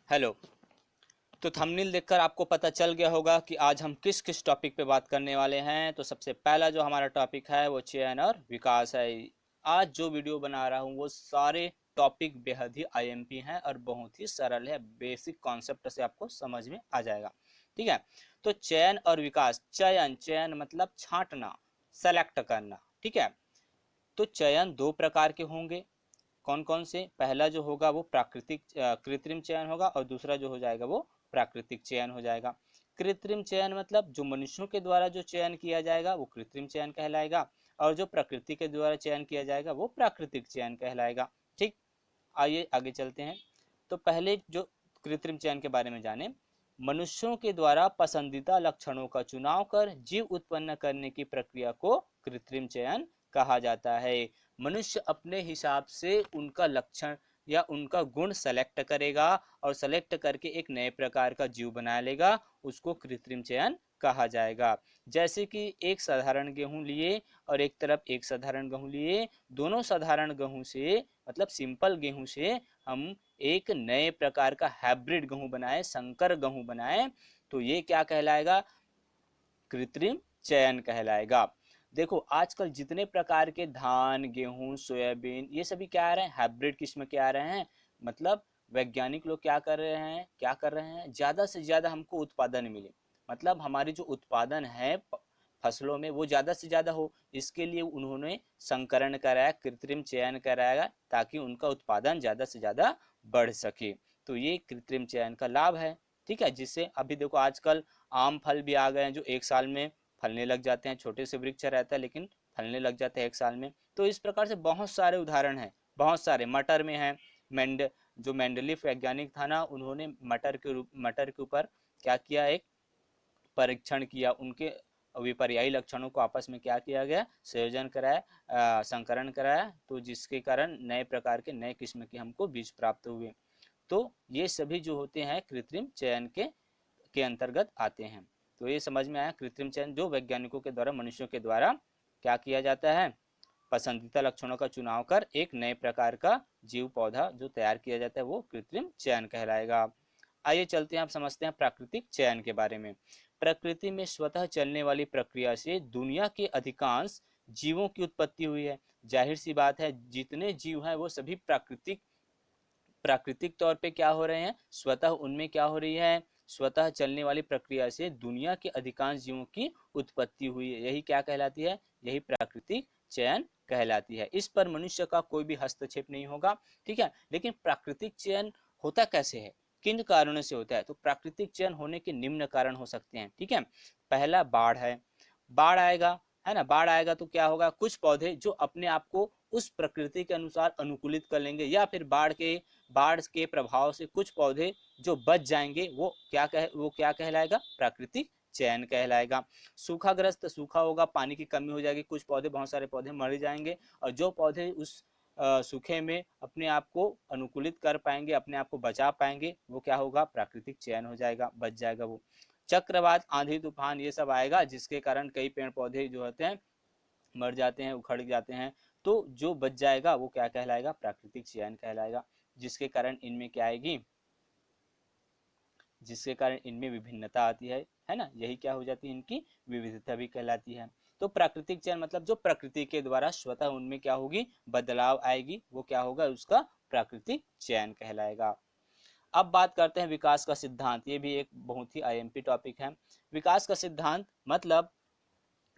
Hello. तो thumbnail देखकर आपको पता चल गया होगा कि आज हम किस किस टॉपिक पे बात करने वाले हैं। तो सबसे पहला जो हमारा टॉपिक है वो चयन और विकास है। आज जो वीडियो बना रहा हूँ वो सारे टॉपिक बेहद ही आईएमपी हैं और बहुत ही सरल है, बेसिक कॉन्सेप्ट से आपको समझ में आ जाएगा। ठीक है। तो चयन और विकास, चयन चयन मतलब छांटना, सेलेक्ट करना। ठीक है। तो चयन दो प्रकार के होंगे। कौन कौन से? पहला जो होगा वो प्राकृतिक कृत्रिम चयन होगा और दूसरा जो हो जाएगा वो प्राकृतिक चयन हो जाएगा। कृत्रिम चयन मतलब जो मनुष्यों के द्वारा जो चयन किया जाएगा वो कृत्रिम चयन कहलाएगा और जो प्रकृति के द्वारा चयन किया जाएगा वो प्राकृतिक चयन कहलाएगा। ठीक। आइए आगे चलते हैं। तो पहले जो कृत्रिम चयन के बारे में जाने। मनुष्यों के द्वारा पसंदीदा लक्षणों का चुनाव कर जीव उत्पन्न करने की प्रक्रिया को कृत्रिम चयन कहा जाता है। मनुष्य अपने हिसाब से उनका लक्षण या उनका गुण सेलेक्ट करेगा और सेलेक्ट करके एक नए प्रकार का जीव बना लेगा, उसको कृत्रिम चयन कहा जाएगा। जैसे कि एक साधारण गेहूं लिए और एक तरफ एक साधारण गेहूं लिए, दोनों साधारण गेहूं से मतलब सिंपल गेहूं से हम एक नए प्रकार का हाइब्रिड गेहूं बनाए, संकर गेहूं बनाए, तो ये क्या कहलाएगा? कृत्रिम चयन कहलाएगा। देखो आजकल जितने प्रकार के धान, गेहूं, सोयाबीन ये सभी क्या आ रहे हैं? हाइब्रिड किस्म के आ रहे हैं। मतलब वैज्ञानिक लोग क्या कर रहे हैं, ज्यादा से ज्यादा हमको उत्पादन मिले, मतलब हमारी जो उत्पादन है फसलों में वो ज्यादा से ज्यादा हो, इसके लिए उन्होंने संकरण कराया, कृत्रिम चयन कराया ताकि उनका उत्पादन ज्यादा से ज्यादा बढ़ सके। तो ये कृत्रिम चयन का लाभ है। ठीक है। जिससे अभी देखो आजकल आम फल भी आ गए हैं जो एक साल में फलने लग जाते हैं। छोटे से वृक्ष रहता है लेकिन फलने लग जाते हैं एक साल में। तो इस प्रकार से बहुत सारे उदाहरण हैं, बहुत सारे। मटर में है, मेंड जो मेंडलीफ वैज्ञानिक था ना, उन्होंने मटर के ऊपर क्या किया, एक परीक्षण किया, उनके विपर्यायी लक्षणों को आपस में क्या किया गया, संयोजन कराया, संकरण कराया, तो जिसके कारण नए प्रकार के नए किस्म के हमको बीज प्राप्त हुए। तो ये सभी जो होते हैं कृत्रिम चयन के अंतर्गत आते हैं। तो ये समझ में आया, कृत्रिम चयन जो वैज्ञानिकों के द्वारा, मनुष्यों के द्वारा क्या किया जाता है, पसंदीदा लक्षणों का चुनाव कर एक नए प्रकार का जीव पौधा जो तैयार किया जाता है वो कृत्रिम चयन कहलाएगा। आइए चलते हैं, आप समझते हैं प्राकृतिक चयन के बारे में। प्रकृति में स्वतः चलने वाली प्रक्रिया से दुनिया के अधिकांश जीवों की उत्पत्ति हुई है। जाहिर सी बात है, जितने जीव हैं वो सभी प्राकृतिक तौर पे क्या हो रहे हैं, स्वतः उनमें क्या हो रही है, स्वतः चलने वाली प्रक्रिया से दुनिया के अधिकांश जीवों की उत्पत्ति हुई है। यही क्या कहलाती है? यही प्राकृतिक चयन कहलाती है। इस पर मनुष्य का कोई भी हस्तक्षेप नहीं होगा। ठीक है। लेकिन प्राकृतिक चयन होता कैसे है, किन कारणों से होता है? तो प्राकृतिक चयन होने के निम्न कारण हो सकते हैं। ठीक है। पहला बाढ़ है। बाढ़ आएगा, है ना, बाढ़ आएगा तो क्या होगा, कुछ पौधे जो अपने आप को उस प्रकृति के अनुसार अनुकूलित कर लेंगे, या फिर बाढ़ के प्रभाव से कुछ पौधे जो बच जाएंगे, वो क्या कहलाएगा, प्राकृतिक चयन कहलाएगा। सूखाग्रस्त, सूखा होगा, पानी की कमी हो जाएगी, कुछ पौधे, बहुत सारे पौधे मर जाएंगे, और जो पौधे उस सूखे में अपने आप को अनुकूलित कर पाएंगे, अपने आप को बचा पाएंगे, वो क्या होगा, प्राकृतिक चयन हो जाएगा, बच जाएगा वो। चक्रवात, आंधी तूफान ये सब आएगा जिसके कारण कई पेड़ पौधे जो होते हैं मर जाते हैं, उखड़ जाते हैं, तो जो बच जाएगा वो क्या कहलाएगा, प्राकृतिक चयन कहलाएगा। जिसके कारण इनमें क्या आएगी, जिसके कारण इनमें विभिन्नता आती है ना, यही क्या हो जाती है, इनकी विविधता भी कहलाती है। तो प्राकृतिक चयन मतलब जो प्रकृति के द्वारा स्वतः उनमें क्या होगी, बदलाव आएगी, वो क्या होगा, उसका प्राकृतिक चयन कहलाएगा। अब बात करते हैं विकास का सिद्धांत। ये भी एक बहुत ही आईएमपी टॉपिक है। विकास का सिद्धांत मतलब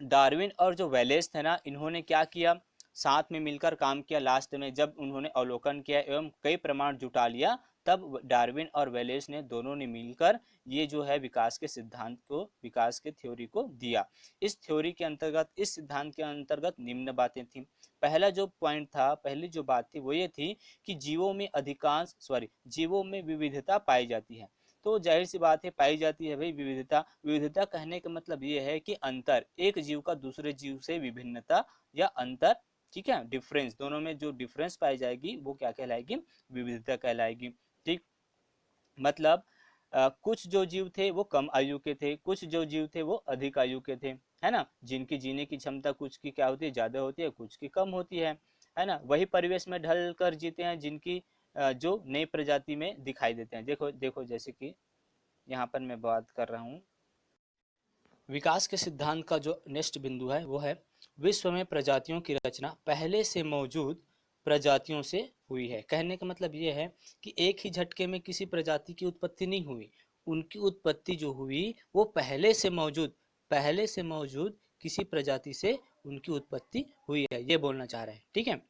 डार्विन और जो वेलेस थे ना, इन्होंने क्या किया, साथ में मिलकर काम किया। लास्ट में जब उन्होंने अवलोकन किया एवं कई प्रमाण जुटा लिया, तब डार्विन और वेलेस ने दोनों ने मिलकर ये जो है विकास के सिद्धांत को, विकास के थ्योरी को दिया। इस थ्योरी के अंतर्गत, इस सिद्धांत के अंतर्गत निम्न बातें थी। पहला जो पॉइंट था, पहली जो बात थी वो ये थी कि जीवों में विविधता पाई जाती है। तो जाहिर सी बात है, पाई जाती है भाई विविधता। विविधता कहने का मतलब ये है कि अंतर, एक जीव का दूसरे जीव से विभिन्नता या अंतर। ठीक है, डिफरेंस, दोनों में जो डिफरेंस पाई जाएगी वो क्या कहलाएगी, विविधता कहलाएगी। ठीक। मतलब कुछ जो जीव थे वो कम आयु के थे, कुछ जो जीव थे वो अधिक आयु के थे, है ना, जिनकी जीने की क्षमता कुछ की क्या होती है, ज्यादा होती है, कुछ की कम होती है ना। वही परिवेश में ढल कर जीते हैं जिनकी जो नई प्रजाति में दिखाई देते हैं। देखो देखो, जैसे कि यहाँ पर मैं बात कर रहा हूँ, विकास के सिद्धांत का जो नेक्स्ट बिंदु है वो है विश्व में प्रजातियों की रचना पहले से मौजूद प्रजातियों से हुई है। कहने का मतलब ये है कि एक ही झटके में किसी प्रजाति की उत्पत्ति नहीं हुई, उनकी उत्पत्ति जो हुई वो पहले से मौजूद किसी प्रजाति से उनकी उत्पत्ति हुई है, ये बोलना चाह रहे हैं। ठीक है,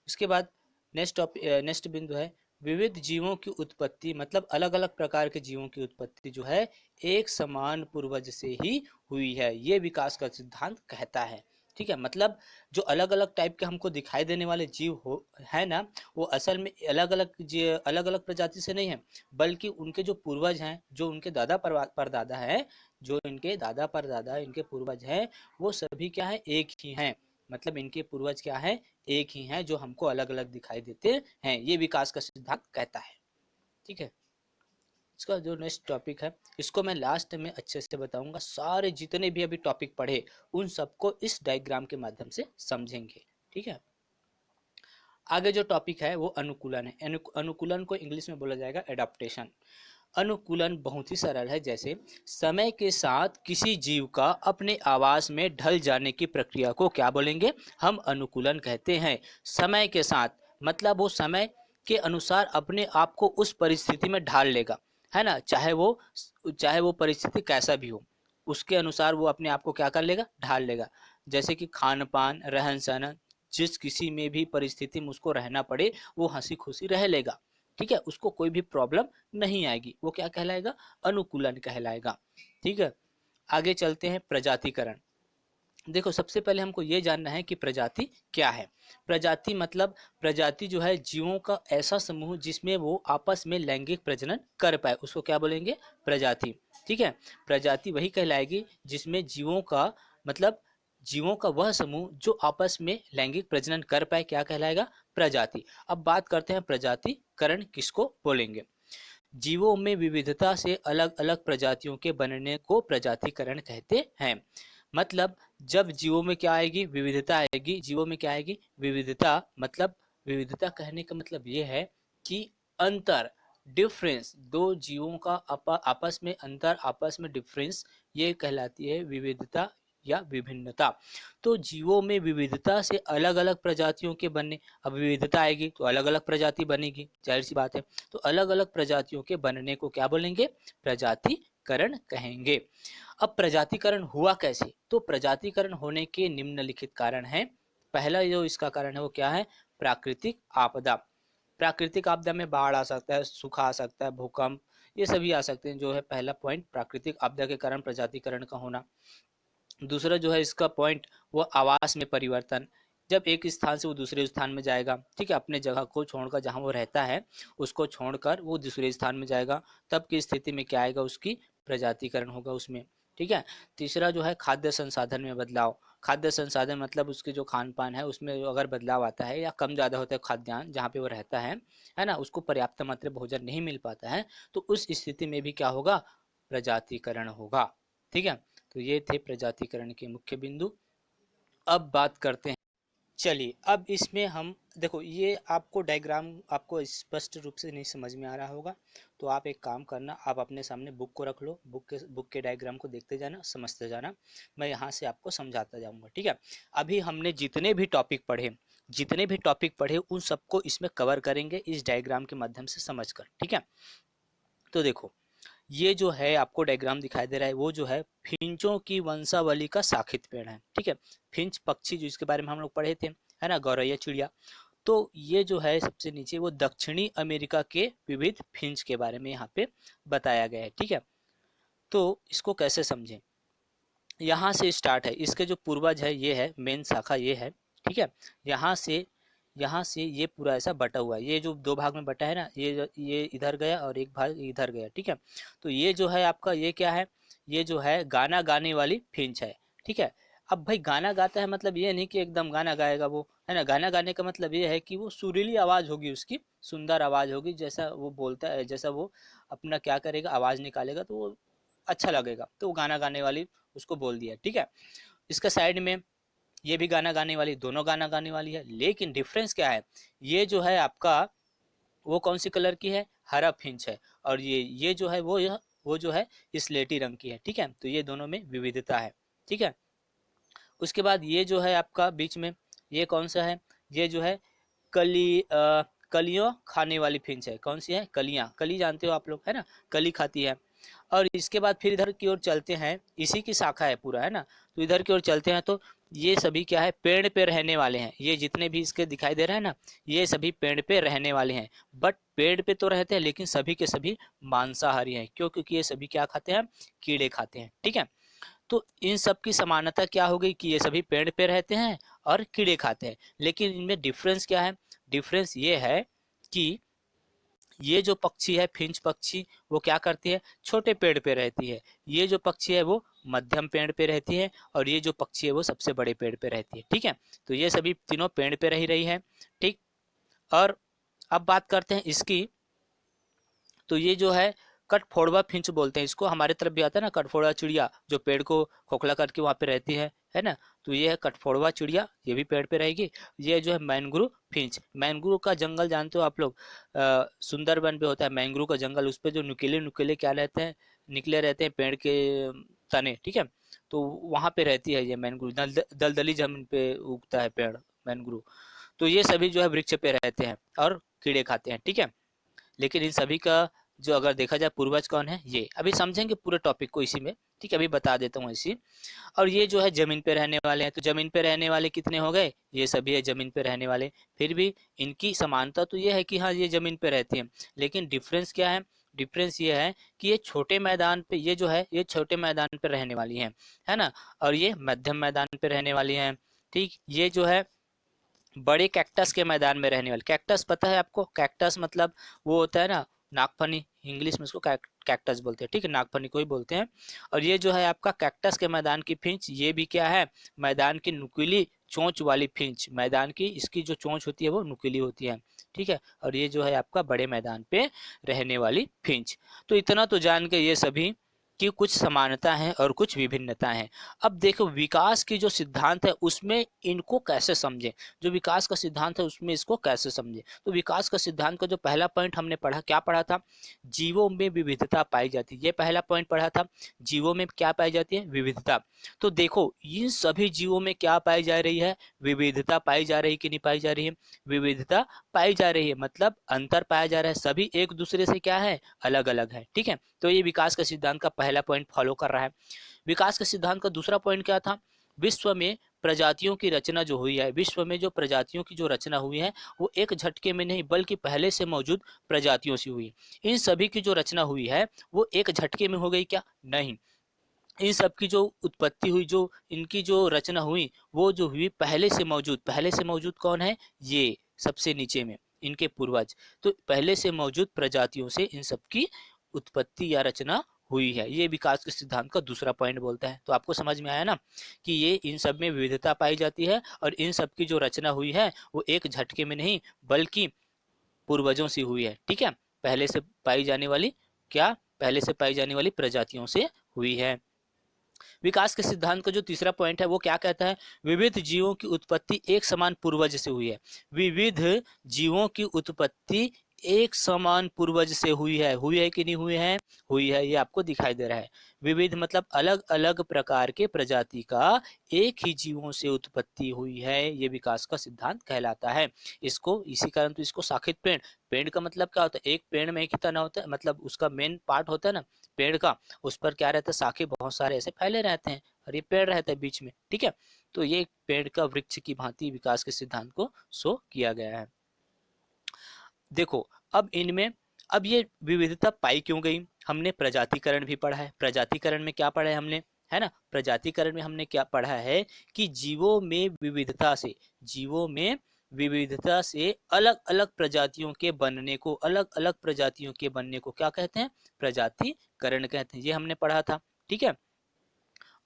उसके बाद नेक्स्ट बिंदु है विविध जीवों की उत्पत्ति, मतलब अलग अलग प्रकार के जीवों की उत्पत्ति जो है एक समान पूर्वज से ही हुई है, ये विकास का सिद्धांत कहता है। ठीक है, मतलब जो अलग अलग टाइप के हमको दिखाई देने वाले जीव हो है ना, वो असल में अलग अलग प्रजाति से नहीं है, बल्कि उनके जो पूर्वज हैं, जो उनके दादा परदादा हैं, जो इनके दादा परदादा इनके पूर्वज हैं, वो सभी क्या है, एक ही हैं। मतलब इनके पूर्वज क्या है, एक ही हैं, जो हमको अलग अलग दिखाई देते हैं, ये विकास का सिद्धांत कहता है। ठीक है, इसका जो नेक्स्ट टॉपिक है इसको मैं लास्ट में अच्छे से बताऊंगा। सारे जितने भी अभी टॉपिक पढ़े उन सबको इस डायग्राम के माध्यम से समझेंगे। ठीक है, आगे जो टॉपिक है वो अनुकूलन है। अनुकूलन को इंग्लिश में बोला जाएगा एडाप्टेशन। अनुकूलन बहुत ही सरल है, जैसे समय के साथ किसी जीव का अपने आवास में ढल जाने की प्रक्रिया को क्या बोलेंगे, हम अनुकूलन कहते हैं। समय के साथ मतलब वो समय के अनुसार अपने आप को उस परिस्थिति में ढाल लेगा, है ना, चाहे वो परिस्थिति कैसा भी हो, उसके अनुसार वो अपने आप को क्या कर लेगा, ढाल लेगा। जैसे कि खान पान, रहन सहन, जिस किसी में भी परिस्थिति में उसको रहना पड़े वो हंसी खुशी रह लेगा। ठीक है, उसको कोई भी प्रॉब्लम नहीं आएगी, वो क्या कहलाएगा, अनुकूलन कहलाएगा। ठीक है, आगे चलते हैं प्रजातिकरण। देखो सबसे पहले हमको ये जानना है कि प्रजाति क्या है। प्रजाति मतलब प्रजाति जो है जीवों का ऐसा समूह जिसमें वो आपस में लैंगिक प्रजनन कर पाए, उसको क्या बोलेंगे, प्रजाति। ठीक है, प्रजाति वही कहलाएगी जिसमें जीवों का वह समूह जो आपस में लैंगिक प्रजनन कर पाए, क्या कहलाएगा, प्रजाति। अब बात करते हैं प्रजातिकरण किसको बोलेंगे। जीवों में विविधता से अलग अलग प्रजातियों के बनने को प्रजातिकरण कहते हैं। मतलब जब जीवों में क्या आएगी, विविधता आएगी, जीवों में क्या आएगी, विविधता। मतलब विविधता कहने का मतलब ये है कि अंतर, डिफरेंस, दो जीवों का आपस में अंतर, आपस में डिफरेंस, ये कहलाती है विविधता या विभिन्नता। तो जीवों में विविधता से अलग अलग प्रजातियों के बनने, अब विविधता आएगी तो अलग अलग प्रजाति बनेगी, जाहिर सी बात है। तो अलग अलग प्रजातियों के बनने को क्या बोलेंगे, प्रजातिकरण कहेंगे। अब प्रजातिकरण हुआ कैसे, तो प्रजातिकरण होने के निम्नलिखित कारण हैं। पहला जो इसका कारण है वो क्या है, प्राकृतिक आपदा। प्राकृतिक आपदा में बाढ़ आ सकता है, सूखा आ सकता है, भूकंप, ये सभी आ सकते हैं, जो है पहला पॉइंट प्राकृतिक आपदा के कारण प्रजातिकरण का होना। दूसरा जो है इसका पॉइंट वो आवास में परिवर्तन, जब एक स्थान से वो दूसरे स्थान में जाएगा, ठीक है, अपने जगह को छोड़कर, जहाँ वो रहता है उसको छोड़कर वो दूसरे स्थान में जाएगा, तब की स्थिति में क्या आएगा, उसकी प्रजातिकरण होगा उसमें। ठीक है, तीसरा जो है खाद्य संसाधन में बदलाव। खाद्य संसाधन मतलब उसके जो खान पान है उसमें अगर बदलाव आता है या कम ज़्यादा होता है खाद्यान्न जहाँ पे वो रहता है ना, उसको पर्याप्त मात्रा भोजन नहीं मिल पाता है, तो उस स्थिति में भी क्या होगा, प्रजातिकरण होगा। ठीक है, तो ये थे प्रजातिकरण के मुख्य बिंदु। अब बात करते हैं, चलिए अब इसमें हम देखो, ये आपको डायग्राम आपको स्पष्ट रूप से नहीं समझ में आ रहा होगा, तो आप एक काम करना, आप अपने सामने बुक को रख लो, बुक के डायग्राम को देखते जाना, समझते जाना, मैं यहाँ से आपको समझाता जाऊँगा। ठीक है, अभी हमने जितने भी टॉपिक पढ़े उन सबको इसमें कवर करेंगे इस डायग्राम के माध्यम से समझकर। ठीक है, तो देखो ये जो है आपको डायग्राम दिखाई दे रहा है वो जो है फिंचों की वंशावली का शाखित पेड़ है। ठीक है, फिंच पक्षी जो इसके बारे में हम लोग पढ़े थे, है ना, गौरैया चिड़िया, तो ये जो है सबसे नीचे वो दक्षिणी अमेरिका के विविध फिंच के बारे में यहाँ पे बताया गया है। ठीक है, तो इसको कैसे समझें, यहाँ से स्टार्ट है, इसके जो पूर्वज है ये है, मेन शाखा ये है। ठीक है, यहाँ से ये पूरा ऐसा बटा हुआ है, ये जो दो भाग में बटा है ना, ये इधर गया और एक भाग इधर गया। ठीक है, तो ये जो है आपका ये क्या है, ये जो है गाना गाने वाली फिंच है। ठीक है, अब भाई गाना गाता है मतलब ये नहीं कि एकदम गाना गाएगा वो, है ना, गाना गाने का मतलब ये है कि वो सुरीली आवाज़ होगी, उसकी सुंदर आवाज़ होगी, जैसा वो बोलता है, जैसा वो अपना क्या करेगा, आवाज़ निकालेगा तो वो अच्छा लगेगा, तो वो गाना गाने वाली उसको बोल दिया। ठीक है, इसका साइड में ये भी गाना गाने वाली, दोनों गाना गाने वाली है, लेकिन डिफरेंस क्या है, ये जो है आपका वो कौन सी कलर की है, हरा फिंच है, और ये जो है वो जो है स्लेटी रंग की है। ठीक है, तो ये दोनों में विविधता है। ठीक है, उसके बाद ये जो है आपका बीच में ये कौन सा है, ये जो है कलियों खाने वाली फिंच है। कौन सी है, कलियां, कली जानते हो आप लोग, है ना, कली खाती है। और इसके बाद फिर इधर की ओर चलते हैं, इसी की शाखा है पूरा, है ना, तो इधर की ओर चलते हैं तो ये सभी क्या है, पेड़ पे रहने वाले हैं। ये जितने भी इसके दिखाई दे रहे हैं ना, ये सभी पेड़ पे रहने वाले हैं। बट पेड़ पे तो रहते हैं लेकिन सभी के सभी मांसाहारी हैं। क्यों, क्योंकि ये सभी क्या खाते हैं, कीड़े खाते हैं। ठीक है, तो इन सब की समानता क्या हो गई कि ये सभी पेड़ पे रहते हैं और कीड़े खाते हैं। लेकिन इनमें डिफरेंस क्या है, डिफरेंस ये है कि ये जो पक्षी है, फिंच पक्षी, वो क्या करती है, छोटे पेड़ पे रहती है। ये जो पक्षी है वो मध्यम पेड़ पे रहती है, और ये जो पक्षी है वो सबसे बड़े पेड़ पे रहती है। ठीक है, तो ये सभी तीनों पेड़ पे रही है। ठीक, और अब बात करते हैं इसकी, तो ये जो है कटफोड़वा फिंच बोलते हैं इसको, हमारे तरफ भी आता है ना कटफोड़वा चिड़िया, जो पेड़ को खोखला करके वहाँ पे रहती है ना, तो ये है कटफोड़वा चिड़िया, ये भी पेड़ पे रहेगी। ये जो है मैंग्रोव फिंच, मैंग्रोव का जंगल जानते हो आप लोग, सुंदरबन पे होता है मैंग्रोव का जंगल, उस पे जो नुकीले नुकीले क्या रहते हैं, निकले रहते हैं पेड़ के तने। ठीक है, तो वहाँ पे रहती है ये मैंग्रोव, दलदली जमीन पे उगता है पेड़ मैंग्रोव। तो ये सभी जो है वृक्ष पे रहते हैं और कीड़े खाते हैं। ठीक है, लेकिन इन सभी का जो अगर देखा जाए पूर्वज कौन है, ये अभी समझेंगे पूरे टॉपिक को इसी में। ठीक है, अभी बता देता हूँ इसी। और ये जो है जमीन पे रहने वाले हैं, तो जमीन पे रहने वाले कितने हो गए, ये सभी है जमीन पे रहने वाले। फिर भी इनकी समानता तो ये है कि हाँ ये जमीन पे रहती हैं, लेकिन डिफरेंस क्या है, डिफरेंस ये है कि ये छोटे मैदान पे, ये जो है ये छोटे मैदान पे रहने वाली है ना, और ये मध्यम मैदान पे रहने वाली हैं। ठीक, ये जो है बड़े कैक्टस के मैदान में रहने वाले, कैक्टस पता है आपको, कैक्टस मतलब वो होता है ना नागफनी, इंग्लिश में इसको कैक्टस बोलते हैं। ठीक है, नागफनी को ही बोलते हैं। और ये जो है आपका कैक्टस के मैदान की फिंच, ये भी क्या है, मैदान की नुकीली चोंच वाली फिंच, मैदान की इसकी जो चोंच होती है वो नुकीली होती है। ठीक है, और ये जो है आपका बड़े मैदान पे रहने वाली फिंच। तो इतना तो जान के ये सभी की कुछ समानता है और कुछ विभिन्नता है। अब देखो विकास की जो सिद्धांत है उसमें इनको कैसे समझे, जो विकास का सिद्धांत है उसमें इसको कैसे समझे। तो विकास का सिद्धांत का जो पहला पॉइंट हमने पढ़ा, क्या पढ़ा था, जीवों में विविधता पाई जाती है, ये पहला पॉइंट पढ़ा था, जीवों में क्या पाई जाती है, विविधता। तो देखो इन सभी जीवों में क्या पाई जा रही है, विविधता पाई जा रही कि नहीं पाई जा रही है, विविधता पाई जा रही है, मतलब अंतर पाया जा रहा है, सभी एक दूसरे से क्या है, अलग अलग है। ठीक है, तो ये विकास का सिद्धांत का पहला पॉइंट फॉलो कर रहा है। विकास के सिद्धांत का दूसरा पॉइंट क्या था, विश्व में प्रजातियों की रचना जो हुई है, विश्व में जो प्रजातियों की जो रचना हुई है वो एक झटके में नहीं बल्कि पहले से मौजूद प्रजातियों से हुई। इन सभी की जो रचना हुई है वो एक झटके में हो गई क्या, नहीं, इन सब की जो उत्पत्ति हुई, जो इनकी जो रचना हुई, वो जो हुई पहले से मौजूद, पहले से मौजूद कौन है, ये सबसे नीचे में इनके पूर्वज, तो पहले से मौजूद प्रजातियों से इन सब की उत्पत्ति या रचना हुई है। ये विकास के सिद्धांत का दूसरा पॉइंट बोलता है। तो आपको समझ में आया ना कि ये इन सब में विविधता पाई जाती है और इन सब की जो रचना हुई है वो एक झटके में नहीं बल्कि पूर्वजों से हुई है। ठीक है, पहले से पाई जाने वाली क्या, पहले से पाई जाने वाली प्रजातियों से हुई है। विकास के सिद्धांत का जो तीसरा पॉइंट है वो क्या कहता है, विविध जीवों की उत्पत्ति एक समान पूर्वज से हुई है, विविध जीवों की उत्पत्ति एक समान पूर्वज से हुई है कि नहीं हुई है, हुई है, ये आपको दिखाई दे रहा है। विविध मतलब अलग अलग प्रकार के प्रजाति का एक ही जीवों से उत्पत्ति हुई है, ये विकास का सिद्धांत कहलाता है। इसको इसी कारण तो इसको शाखित पेड़, पेड़ का मतलब क्या होता है, एक पेड़ में एक ही तना होता है, मतलब उसका मेन पार्ट होता है ना पेड़ का, उस पर क्या रहता है, शाखे बहुत सारे ऐसे फैले रहते हैं और ये पेड़ रहता है बीच में। ठीक है, तो ये पेड़ का वृक्ष की भांति विकास के सिद्धांत को शो किया गया है। देखो अब इनमें, अब ये विविधता पाई क्यों गई, हमने प्रजातिकरण भी पढ़ा है, प्रजातिकरण में क्या पढ़ा है हमने, है ना, प्रजातिकरण में हमने क्या पढ़ा है कि जीवों में विविधता से, जीवों में विविधता से अलग अलग प्रजातियों के बनने को, अलग अलग प्रजातियों के बनने को क्या कहते हैं, प्रजातिकरण कहते हैं, ये हमने पढ़ा था। ठीक है,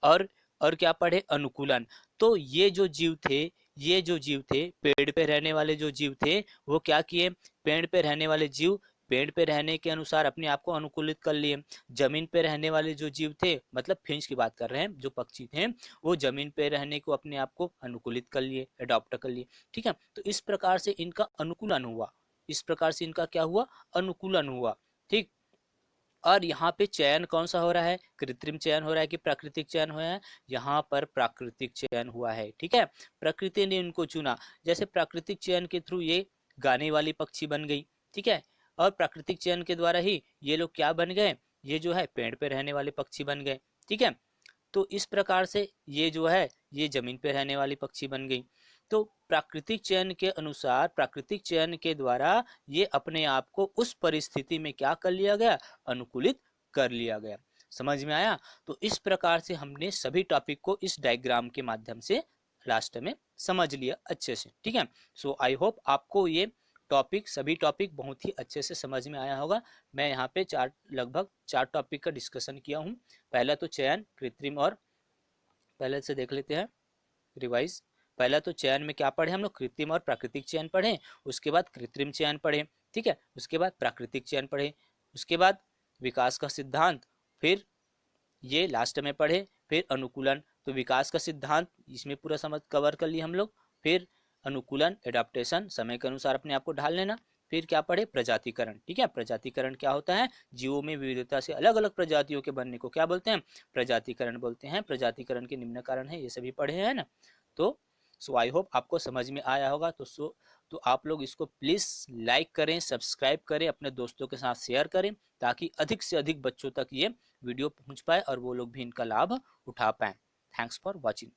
और और क्या पढ़े, अनुकूलन। तो ये जो जीव थे, ये जो जीव थे, पेड़ पे रहने वाले जो जीव थे वो क्या किए, पेड़ पे रहने वाले जीव पेड़ पे रहने के अनुसार अपने आप को अनुकूलित कर लिए। जमीन पे रहने वाले जो जीव थे, मतलब फिंच की बात कर रहे हैं, जो पक्षी थे वो जमीन पे रहने को अपने आप को अनुकूलित कर लिए, अडॉप्ट कर लिए। ठीक है, तो इस प्रकार से इनका अनुकूलन हुआ। इस प्रकार से इनका क्या हुआ, अनुकूलन हुआ। ठीक, और यहाँ पे चयन कौन सा हो रहा है, कृत्रिम चयन हो रहा है कि प्राकृतिक चयन हो रहा है, यहाँ पर प्राकृतिक चयन हुआ है। ठीक है, प्रकृति ने इनको चुना। जैसे प्राकृतिक चयन के थ्रू ये गाने वाली पक्षी बन गई। ठीक है, और प्राकृतिक चयन के द्वारा ही ये लोग क्या बन गए, ये जो है पेड़ पे रहने वाले पक्षी बन गए। ठीक है, तो इस प्रकार से ये जो है ये जमीन पे रहने वाली पक्षी बन गई। तो प्राकृतिक चयन के अनुसार, प्राकृतिक चयन के द्वारा ये अपने आप को उस परिस्थिति में क्या कर लिया गया, अनुकूलित कर लिया गया। समझ में आया? तो इस प्रकार से हमने सभी टॉपिक को इस डायग्राम के माध्यम से लास्ट में समझ लिया अच्छे से। ठीक है, सो आई होप आपको ये टॉपिक, सभी टॉपिक बहुत ही अच्छे से समझ में आया होगा। मैं यहाँ पे लगभग 4 टॉपिक का डिस्कशन किया हूँ। पहला तो चयन, कृत्रिम और, पहले से देख लेते हैं रिवाइज। पहला तो चयन में क्या पढ़े हम लोग, कृत्रिम और प्राकृतिक चयन पढ़े, उसके बाद कृत्रिम चयन पढ़े। ठीक है, उसके बाद प्राकृतिक चयन पढ़े, उसके बाद विकास का सिद्धांत, फिर ये लास्ट में पढ़े, फिर अनुकूलन। तो विकास का सिद्धांत इसमें पूरा समझ कवर कर लिए हम लोग, फिर अनुकूलन, एडाप्टेशन, समय के अनुसार अपने आप को ढाल लेना, फिर क्या पढ़े, प्रजातिकरण। ठीक है, प्रजातिकरण क्या होता है, जीवों में विविधता से अलग अलग प्रजातियों के बनने को क्या बोलते हैं, प्रजातिकरण बोलते हैं। प्रजातिकरण के निम्न कारण है, ये सभी पढ़े हैं ना। तो सो आई होप आपको समझ में आया होगा। तो आप लोग इसको प्लीज़ लाइक करें, सब्सक्राइब करें, अपने दोस्तों के साथ शेयर करें, ताकि अधिक से अधिक बच्चों तक ये वीडियो पहुंच पाए और वो लोग भी इनका लाभ उठा पाएँ। Thanks for watching.